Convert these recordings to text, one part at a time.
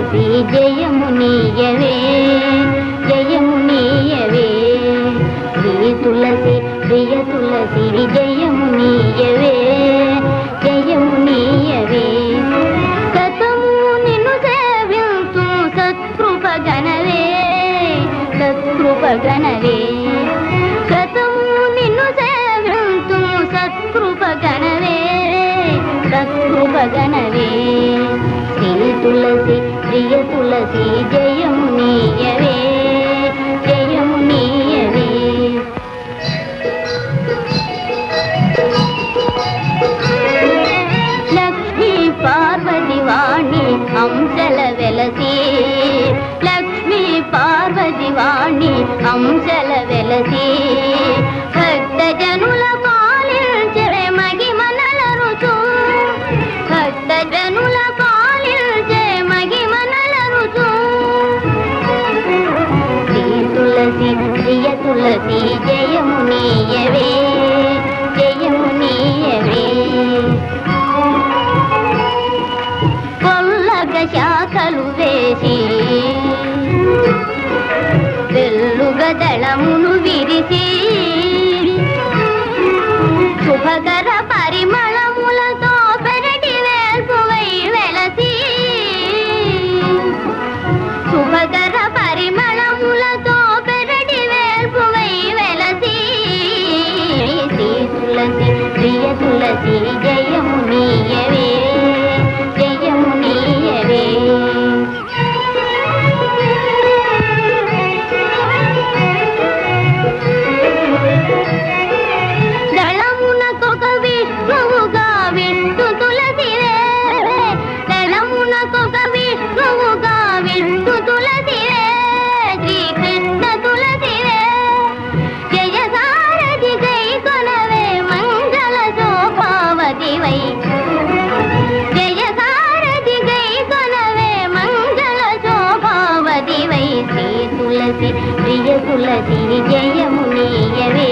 తులసి జయమునీయవే జయమునీయవే శ్రీ తులసి ప్రియ తులసి జయమునీయవే జయమునీయవే సతము నిన్ను సేవింతు సత్కృపగణవే సత్కృపగణవే సతము నిన్ను సేవింతు సత్కృపగణవే సత్కృపగణవే శ్రీ తులసి ప్రియ తులసి జయమునీయవే జయమునీయవే లక్ష్మీ పార్వతి వాణి అంశల వెలసి లక్ష్మీ పార్వతి వాణి అంశల వెలసి భక్త జనుల పాలించే మగిమనల రుచు భక్త జనుల పాలించే మగిమనల రుచు శ్రీ తులసి ప్రియ తులసి జయమునీయవే జయమునీయవే పొల్లగ శాఖలు వేసి వెల్లుగదళమును విరిసి శుభకర పరిమళములతో పెరటి వేల్పువై వెలసి శుభకర పరిమళములతో పెరటి వేల్పువై వెలసి శ్రీ తులసి ప్రియ తులసి జయమునీయవే జయమునీయవే దళమునకొక విష్ణువుగా విష్ణు తులసివే దళమునకొక విష్ణువుగా విష్ణు తులసివే శ్రీకృష్ణ తులసివే జయ సారథి గై కొనవే మంగళ శోభావతివై జయ సారథి గై కొనవే మంగళ శోభావతివై శ్రీ తులసి ప్రియ తులసి జయమునీయవే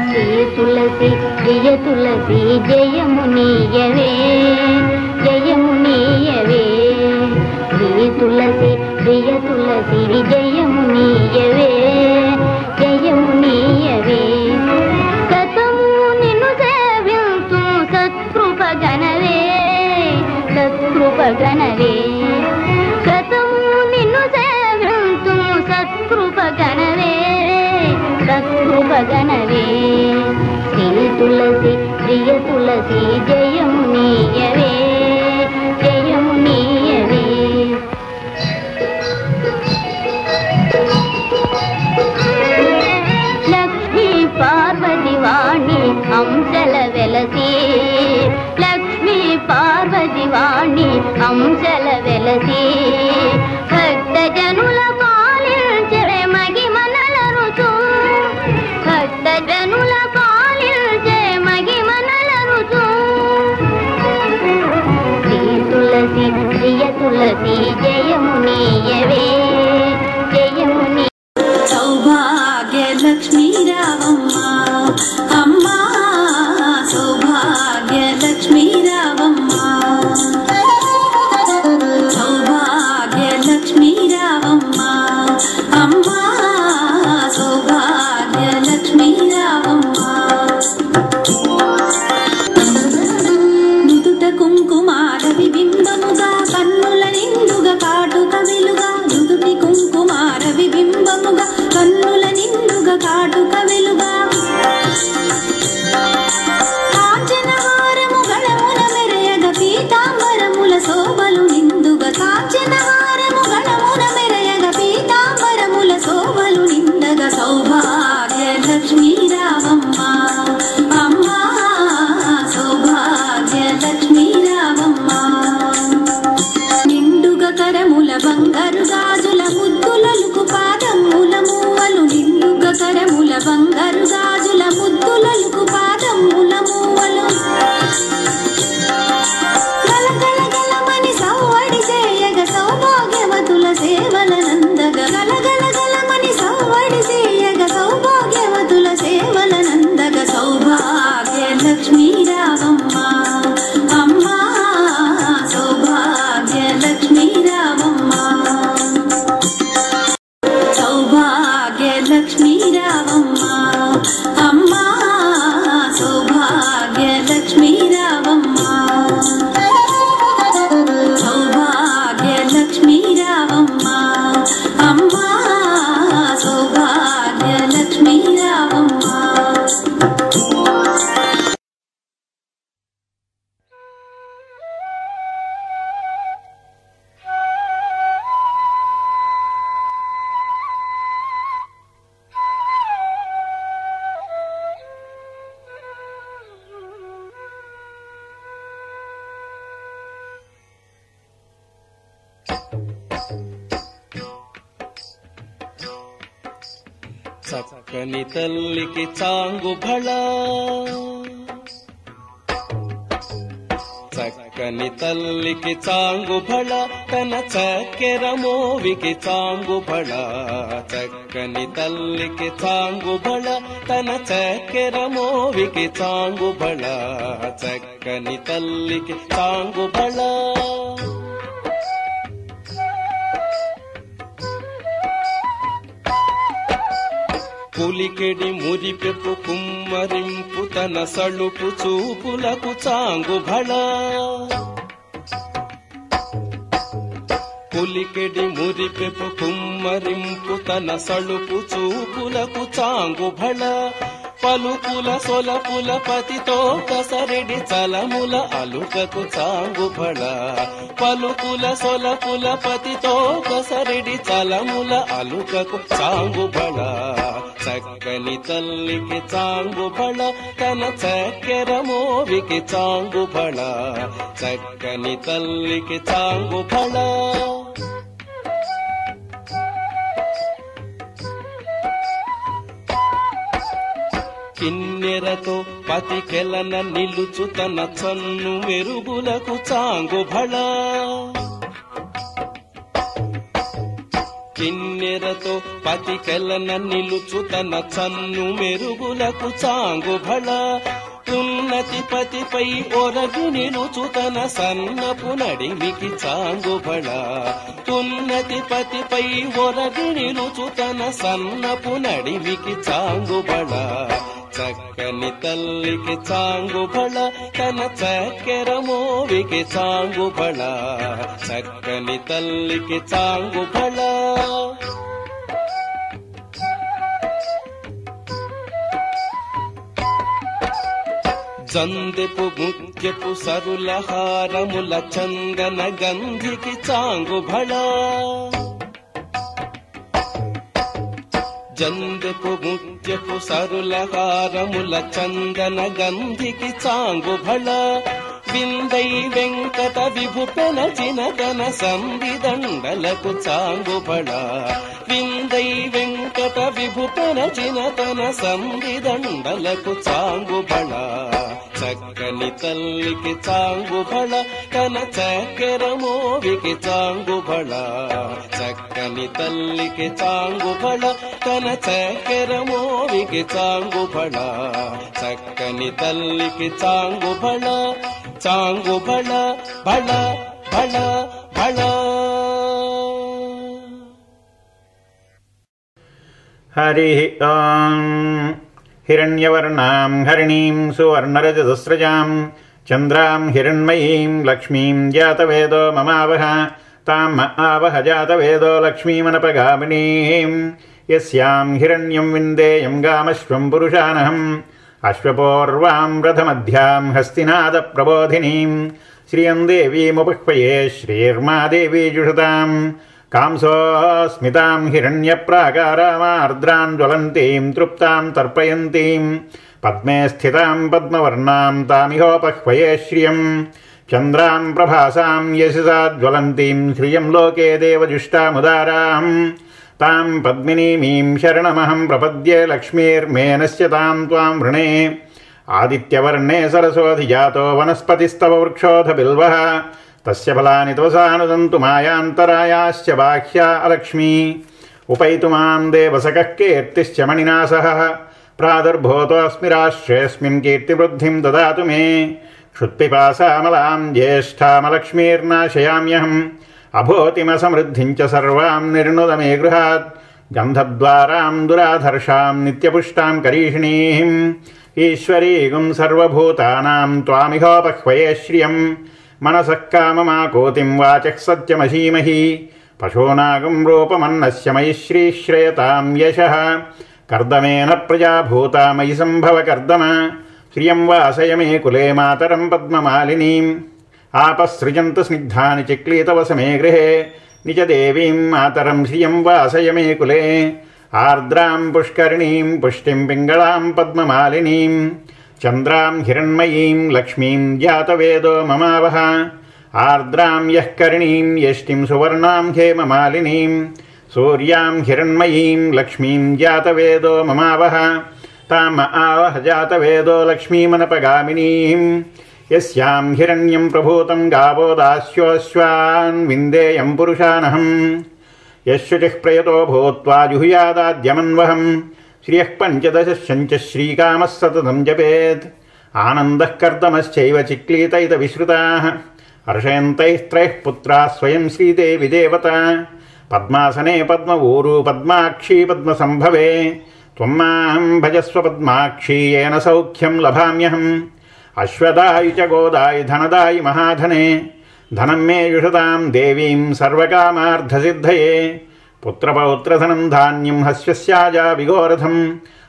శ్రీ తులసి ప్రియ తులసి జయమునీయవే జయమునీయవే శ్రీ తులసి ప్రియ తులసి జయమునీయవే జయమునీయవే సతము నిన్ను సేవింతు సత్కృపగణవే సత్కృపగణవే సతము నిన్ను సేవింతు సత్కృపగణవే సత్కృపగణవే శ్రీ తులసి ప్రియ తులసి జయమునీయవే జయమునీయవే లక్ష్మీ పార్వతి వాణి అంశల వెలసి లక్ష్మీ పార్వతి వాణి అంశల వెలసి భక్త జనుల పాలించే మగిమనల రుచు భక్త జనుల పాలించే మగిమనల రుచు శ్రీ తులసి ప్రియ తులసి జయమునీయవే జయముని సౌభాగ్య లక్ష్మీ రావమ్మ అమ్మా సౌభాగ్య లక్ష్మీ రావమ్మ సౌభాగ్య లక్ష్మీ రావమ్మ అమ్మా సౌభాగ్య లక్ష్మీ రావమ్మ నుదుట కుంకుమార విబింబముగా కన్నుల నిండుగా కాటుక వెలుగా నుదుటి కుంకుమార విబింబముగా కన్నుల నిండుగా కాటుక వెలుగా కాంచనహారము గణమున మెరయగ పీతాంబరముల శోభలు నిండుగా కాంచనహారము గణమున మెరయగ పీతాంబరముల శోభలు నిండగా సౌభాగ్య లక్ష్మీ రావమ్మ అమ్మా సౌభాగ్య లక్ష్మీ రావమ్మ నిండుగా కరముల బంగారు గాజుల ముద్దులలుకు పాదముల చక్కని తల్లికి చాంగు భళ, చక్కని తల్లికి చాంగు భళ, తన చక్కెర మోవికి చాంగు భళ. చక్కని తల్లికి చాంగు భళ, తన చక్కెర మోవికి చాంగు భళ. చక్కని తల్లికి చాంగు భళ. పులికెడి మురిపెప్పు కుమ్మరింపు తన సళుపు చూపులకు చాంగు భళ. పులికెడి మురిపెప్పు కుమ్మరింపు తన సళుపు చూపులకు చాంగు భళ. పలుకుల సొలపుల పతితో కసరెడి చలముల అలుకకు చాంగు భళ. పలుకుల సొలపుల పతితో కసరెడి చలముల అలుకకు చాంగు భళ. చక్కని తల్లికి చాంగు భళ, తన చక్కెర మోవికి చాంగు భళ. చక్కని తల్లికి చాంగు భళ. కిన్నెరతో పతికెలన నిలుచు తన చన్ను మెరుగులకు చాంగు భళ. కిన్నెరతో పతికెలన నిలుచు తన చన్ను మెరుగులకు చాంగు భళ. ఉన్నతి పతిపై ఒరగు నిలుచు తన సన్నపు నడిమికి చాంగు భళ. ఉన్నతి పతిపై ఒరగు నిలుచు తన సన్నపు నడిమికి చాంగు భళ. చక్కని తల్లికి చాంగు భళ, తన చక్కెర మోవికి చాంగు భళ. చక్కని తల్లికి చాంగు భళ. జందెపు ముత్యపు సరుల హారముల చందన గంధికి చాంగు భళ. జందెపు ముత్యపు సరుల హారముల చందన గంధికి చాంగు భళ. విందై వెంకట విభు పెనచిన తన సంవిదండలకు చాంగు భళ. విందై వెంకట విభు పెనచిన తన సంవిదండలకు చాంగు భళ. చక్కని తల్లికి చాంగు భళ, తన చక్కెర మోవికి చాంగు భళ. చక్కని తల్లికి చాంగు భళ, తన చక్కెర మోవికి చాంగు భళ. చక్కని తల్లికి చాంగు భళ. చాంగు భళ భళ భళ భళ. హరి ఓం. హిరణ్యవర్ణాం హరిణీం సువర్ణరజతస్రజాం చంద్రాం హిరణ్మయీం లక్ష్మీం జాతవేదో మమావహ. తాం ఆవహ జాతవేదో లక్ష్మీమనపగామినీం. యస్యాం హిరణ్యం విందేయం గామశ్వం పురుషానహం. అశ్వపూర్వాం రథమధ్యాం హస్తినాద ప్రబోధినీం. శ్రియం దేవీముపహ్వయే శ్రీర్మాదేవీ జుషతాం. కాంసోస్మితాం హిరణ్యప్రాకారామార్ద్రాం జ్వలంతీం తృప్తాం తర్పయంతీం. పద్మే స్థితాం పద్మవర్ణాం తామిహోపహ్వయే శ్రియం. చంద్రాం ప్రభాసాం యశసా జ్వలంతీం శ్రియం లోకే దేవజుష్టాముదారాం. తాం పద్మినీమీం శరణమహం ప్రపద్యే లక్ష్మీర్మేనస్య తాం త్వాం వృణే. ఆదిత్యవర్ణే సరసోధిజాతో వనస్పతిస్తవ వృక్షోధ బిల్వః. తస్య ఫలాని తవసానుదంతు మాయాంతరాయాశ్చ బాహ్యా అలక్ష్మీ. ఉపైతు మాం దేవసకః కీర్తిశ్చ మణినా సహ. ప్రాదుర్భూతోऽస్మి రాష్ట్రేऽస్మిన్ కీర్తివృద్ధిం దదాతు మే. క్షుత్పిపాసామలాం జ్యేష్ఠామలక్ష్మీర్నాశయామ్యహం. అభూతిమసమృద్ధిం చ సర్వాం నిర్ణుద మే గృహాత్. గంధద్వారాం దురాధర్షాం నిత్యపుష్టాం కరీషిణీం. ఈశ్వరీగుం సర్వభూతానాం త్వామిహోపహ్వయే శ్రియం. మనసః కామమాకోతిం వాచః సత్యమసీమహి. పశూనాగం రూపమన్నస్య మయి శ్రీశ్రయతాం యశః. కర్దమేన ప్రజాభూతా మయి సంభవ కర్దమ. శ్రియం వాసయ మే కులే మాతరం పద్మమాలినీం. ఆపసృజంతు స్నిగ్ధాని చిక్లీతవసమే గృహే. నిజ దేవీం మాతరం శ్రియం వాసయ మే కులే. ఆర్ద్రాం పుష్కరిణీం పుష్టిం పింగళాం పద్మమాలినీం. చంద్రాం హిరణ్మయీం లక్ష్మీం జాతవేదో మమావహ. ఆర్ద్రాం యః కరిణీం యష్టిం సువర్ణాం హేమమాలినీం. సూర్యాం హిరణ్మయీం లక్ష్మీం జాతవేదో మమావహ తామ ఆవహ జాతవేదో లక్ష్మీమనపగామినీం యస్యాం హిరణ్యం ప్రభూతం గావో దాస్యోశ్వాన్ విందేయం పురుషానహం యశుచిః ప్రయతో భూత్వా జుహుయాదాద్యమన్వహం శ్రియః పంచదశశ్చ శ్రీకామः సతతం జపేత్ ఆనందః కర్దమశ్చైవ చిక్లీతైత విశ్రుతాః హర్షయంతైః త్రైః పుత్రాः స్వయం శ్రీదేవి దేవత పద్మాసనే పద్మవూరు పద్మాక్షీ పద్మసంభవే త్వం మాం భజస్వ పద్మాక్షీ येन సౌఖ్యం లభామ్యహం అశ్వదాయి చ గోదాయి ధనదాయి మహాధనే ధనం మే యుషతాం దేవీం సర్వకామార్థసిద్ధయే పుత్రపౌత్రధనం ధాన్యం హస్యస్యాజా విగోరథం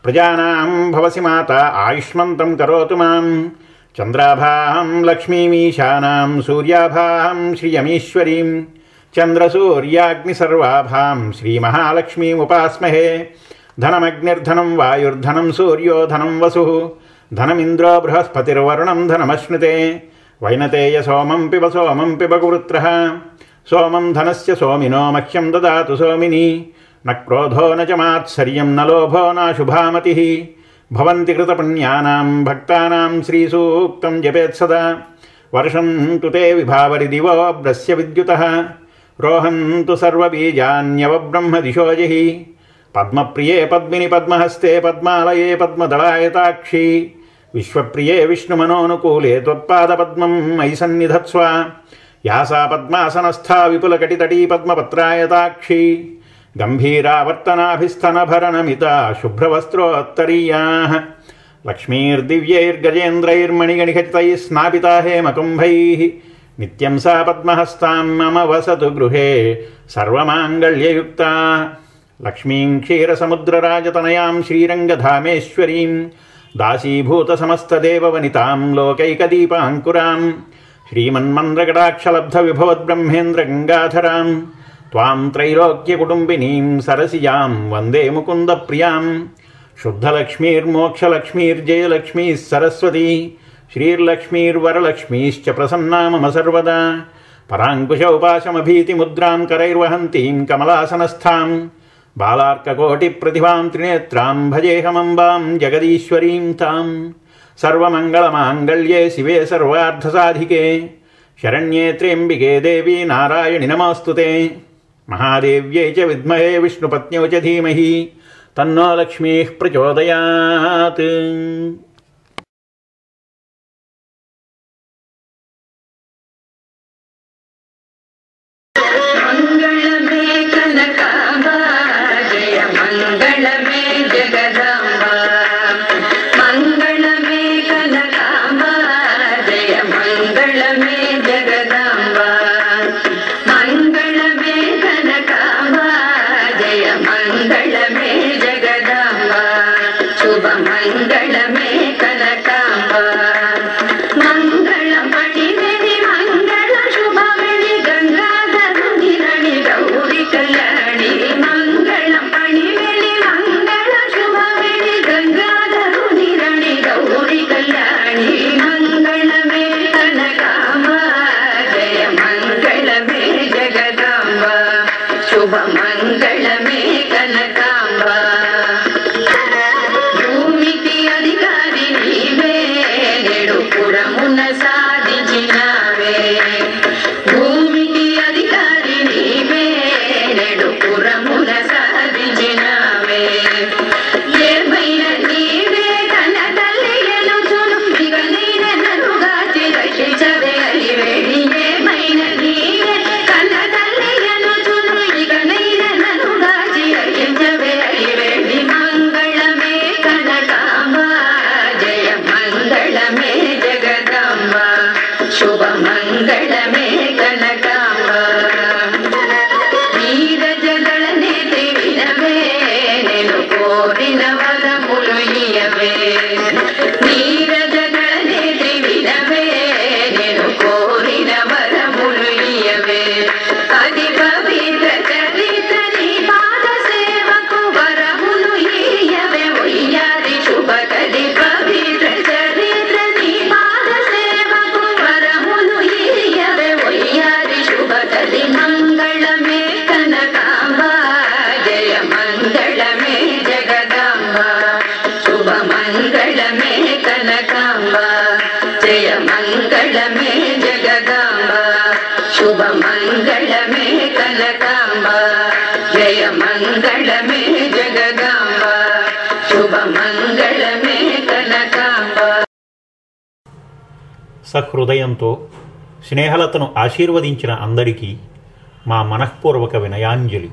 ప్రజానాం భవసి మాత ఆయుష్మంతం కరోతు మాం చంద్రాభాం లక్ష్మీమీశానాం సూర్యాభాం శ్రియమీశ్వరీం చంద్రసూర్యాగ్నిసర్వాభాం శ్రీమహాలక్ష్మీముపాస్మహే ధనమగ్నిర్ధనం వాయుర్ధనం సూర్యో ధనం వసుః ధనమింద్రో బృహస్పతిర్వరుణం ధనమశ్నుతే వైనతేయ సోమం పిబ కువృత్రః సోమం ధనస్య సోమినో మహ్యం దదాతు సోమిని న క్రోధో న చ మాత్సర్యం న లోభో నాశుభామతిః భవంతి కృతపుణ్యానాం భక్తానాం శ్రీసూక్తం జపేత్సదా వర్షంతు తే విభావరి దివో బ్రస్య విద్యుతః రోహంతు సర్వబీజాన్యవబ్రహ్మ దిశో జహి పద్మప్రియే పద్మిని పద్మహస్తే పద్మాలయే పద్మదళాయతాక్షి విశ్వప్రియే విష్ణుమనోనుకూలే త్వత్పాదపద్మం మయి సన్నిధత్స్వ యాసా పద్మాసనస్థా విపులకటితటీ పద్మపత్రాయతాక్షి గంభీరావర్తనాభిస్తనభరణమితా శుభ్రవస్త్రోత్తరీయాః లక్ష్మీర్దివ్యైర్గజేంద్రైర్మణిగణిఖచితైः స్నాపితా హేమకుంభైः నిత్యం సా పద్మహస్తాం మమ వసతు గృహే సర్వమాంగళ్యయుక్తా లక్ష్మీం క్షీరసముద్రరాజతనయాం శ్రీరంగధామేశ్వరీం దాసీభూతసమస్తదేవవనితాం లోకైకదీపాంకురాం శ్రీమన్మంద్రకటాక్షలబ్ధవిభవద్బ్రహ్మేంద్రగంగాధరాం త్వాం త్రైలోక్యకుటుంబినీం సరసిజాం వందే ముకుందప్రియాం శుద్ధలక్ష్మీర్మోక్షలక్ష్మీర్జయలక్ష్మీः సరస్వతీ శ్రీర్లక్ష్మీర్వరలక్ష్మీశ్చ ప్రసన్నా మమ సర్వదా పరాంకుశౌపాశమభీతిముద్రాం కరైర్వహంతీం కమలాసనస్థాం బాలార్కకోటిప్రతిభాం త్రినేత్రాం భజేహమంబాం జగదీశ్వరీం తాం సర్వమంగళమాంగళ్యే శివే సర్వార్థసాధికే శరణ్యే త్ర్యంబికే దేవీ నారాయణి నమోऽస్తుతే మహాదేవ్యై చ విద్మహే విష్ణుపత్న్యౌ చ ధీమహి తన్నో లక్ష్మీః ప్రచోదయాత్. మంగళమే కనకాంబ జయ మంగళమే జగదాంబ మంగళమే కనకాంబ జయ మంగళమే జగదాంబ మంగళమే కనకాంబ జయ మంగళమే జగదాంబ శుభ మంగళమే కనకాంబ మంగళం పడినది మంగళ శుభమణి గంగాధరుని రణి గౌరి కళ్యాణి మంగళం పడినది మంగళ శుభమణి గంగాధరుని రణి గౌరి కళ్యాణి మంగళమే కనకాంబ జయ మంగళమే జగదాంబ శుభ మంగళమే కనకాంబ భూమికి అధికారి నీవే నేడు పురమున సాధించినావే భూమికి అధికారి నీవే నేడు పురమున సాధించినావే ఏమైనా నీవే కన్న తల్లి ఎలుచును ఇకనైన నన్నుగాచి రక్షించవే అలివేడి ఏమైనా నీవే కన్న తల్లి ఎలుచును ఇకనైన నన్నుగాచి రక్షించవే అలివేడి మంగళమే కనకాంబ జయ మంగళమే జగదాంబ శుభ మంగళమే కనకాంబ నీరజదళ నేత్రి వినవే నేను కోరిన వరములు ఇయ్యవే నీరజదళ నేత్రి వినవే నేను కోరిన వరములు ఇయ్యవే అది పవిత్ర చరిత్ర నీ పాద సేవకు వరములు ఇయ్యవే ఉయ్యాది శుభకది పవిత్ర చరిత్ర నీ పాద సేవకు వరములు ఇయ్యవే ఉయ్యాది శుభకది మంగళమే కనకాంబ మంగళమే జగదాంబ శుభ మంగళమే కనకాంబ జయ మంగళమే జగదాంబ శుభ మంగళమే కనకాంబ జయ మంగళమే జగదాంబ శుభ మంగళమే కనకాంబ. సహృదయంతో స్నేహలతను ఆశీర్వదించిన అందరికీ మా మనఃపూర్వక వినయాంజలి.